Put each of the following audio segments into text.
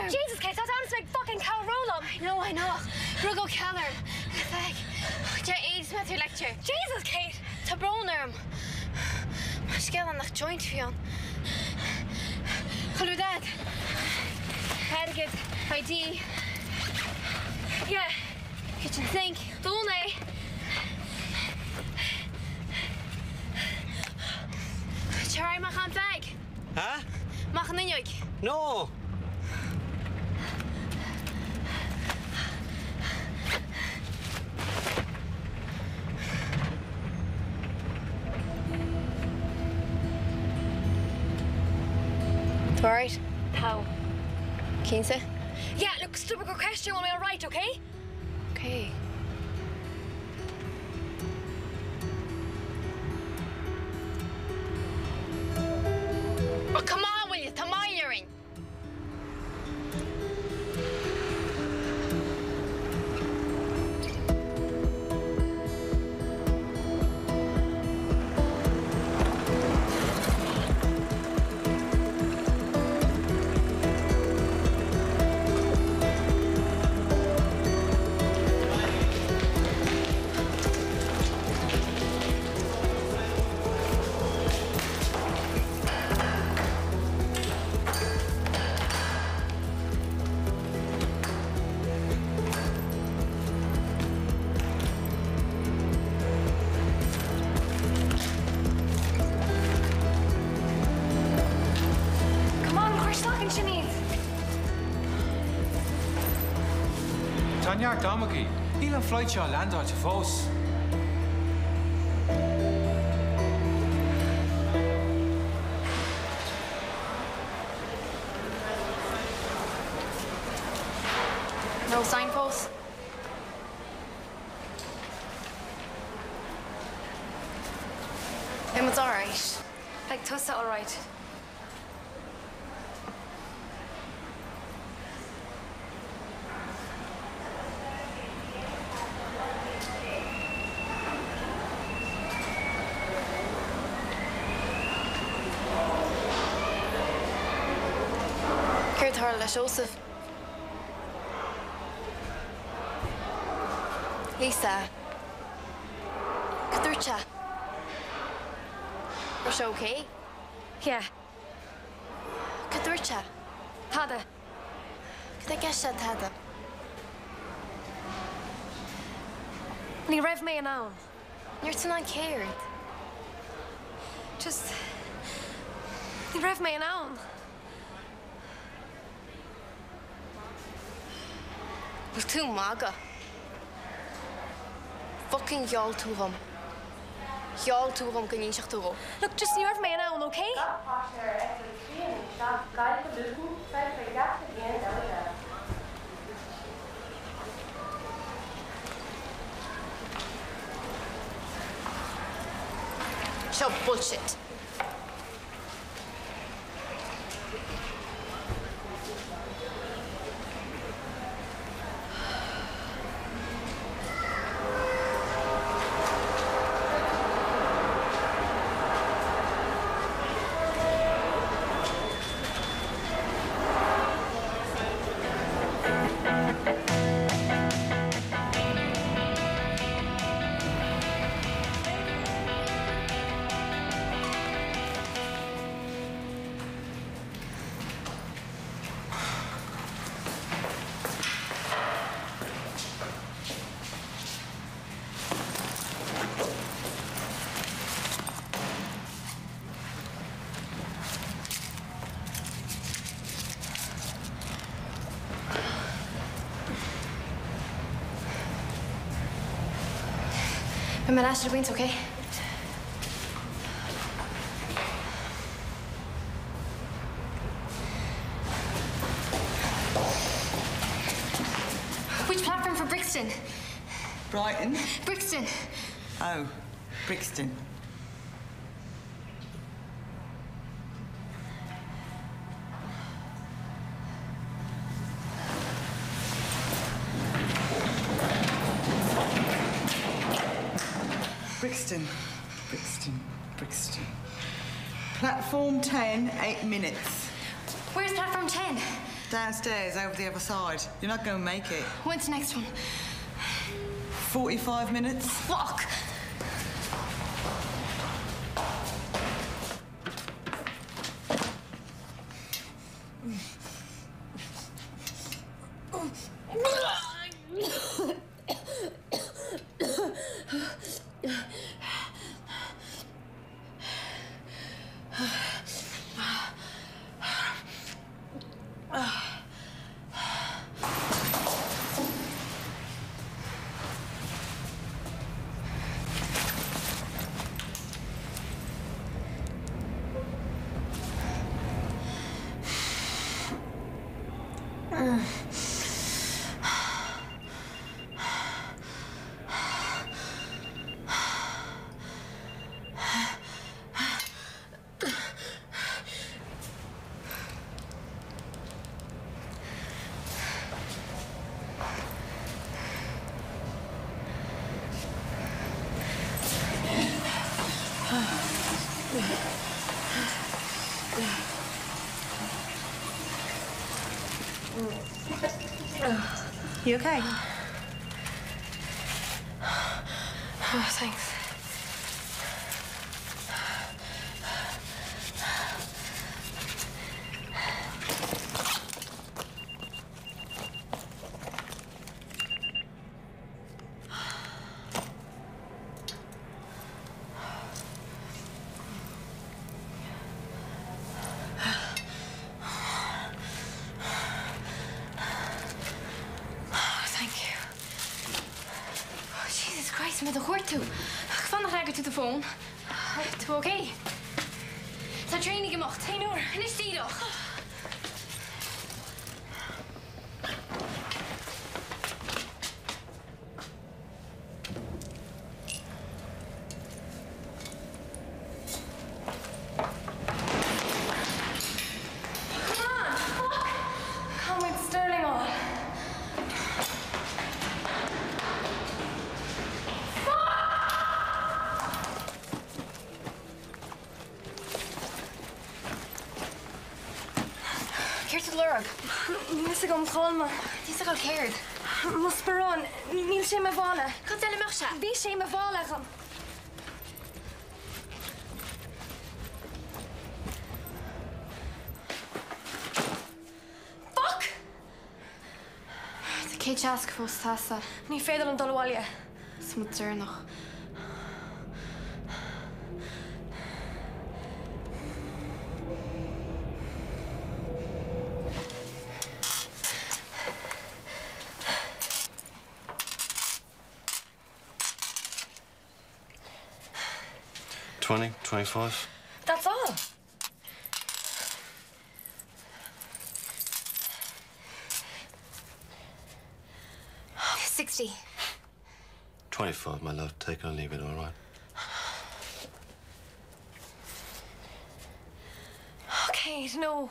Calm. Jesus, Kate, that's honest like fucking cow roll. I know. Rugo Callar. Fag. Jar aids met your lecture. Jesus, Kate. Ta bronerm. Skell on the joint fion. Call your dad. Harrogate. ID. Yeah. Kitchen sink. Dulne. Charai machan fag. Huh? Machan inyoig. No. All right. How? Quince? Yeah, look, stupid question when we're all right, okay? Okay. Oh, come on, will you? Tá mailing. Tanyar Damagi, he'll flight your land out to Foss. No signposts? It was all right. Like, Tussa, all right. Joseph. Lisa. Kadurcha. Are you okay? Yeah. Kadurcha. Tada. Kdagasha tada. Ní raibh mé an ann. You're too not cared. Just... Ní raibh mé an ann. Well, too maga. Fucking y'all to him. Y'all to him can you to go. Look, just ní raibh mé an ann, okay? Show bullshit. My last wings, okay? Which platform for Brixton? Brighton? Brixton. Oh, Brixton. Brixton, Brixton, Brixton. Platform 10, 8 minutes. Where's platform 10? Downstairs, over the other side. You're not going to make it. When's the next one? 45 minutes. Fuck! You okay? Oh, thanks. Met de hoort toe. Ik van nog lekker to the phone. Het oké. Zijn training gemacht. Hey Noor, en is die nog? Níl go cháilma. Tí go céird. Mas barrán, níl sé a bhála. Chu eile mar se? Bhí sé a bhála chum. Fuck! Tá cé teasc fós tasa. Ní féidir an dulháile. Smútear noch. $20, $25. That's all. $60. 25, my love. Take it or leave it, all right? Okay, no.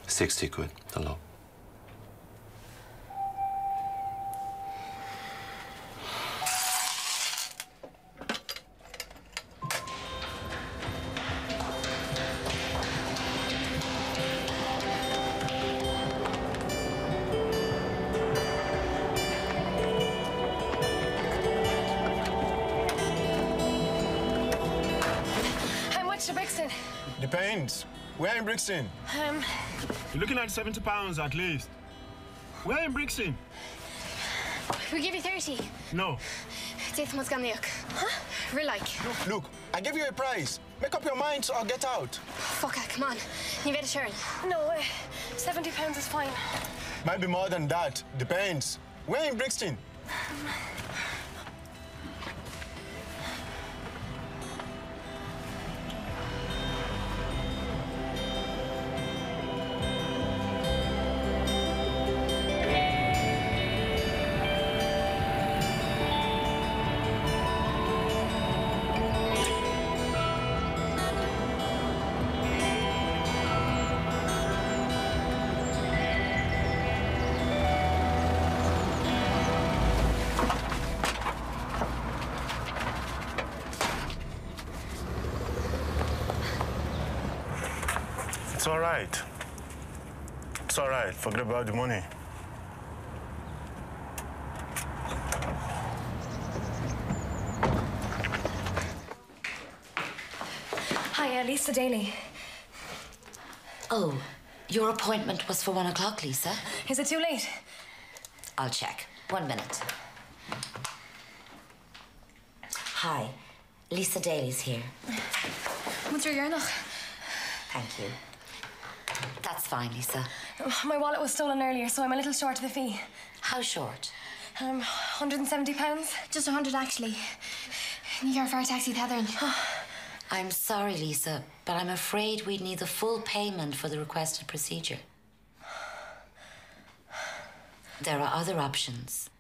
£60, the lot. How much to Brixton? Depends. Where in Brixton? You're looking at £70 at least. Where in Brixton? We give you 30. No. Death must gan niach. Huh? Real like. Look, I give you a price. Make up your mind or get out. Fuck it, come on. You better Sharon. No, £70 is fine. Might be more than that. Depends. Where in Brixton? It's all right. It's all right. Forget about the money. Hi, Lisa Daly. Oh, your appointment was for 1 o'clock, Lisa? Is it too late? I'll check. 1 minute. Hi, Lisa Daly's here. What's your yarnach? Thank you. That's fine, Lisa. My wallet was stolen earlier, so I'm a little short of the fee. How short? £170. Just 100 actually. Ní gar fearr taxi tethern. I'm sorry, Lisa, but I'm afraid we'd need the full payment for the requested procedure. There are other options.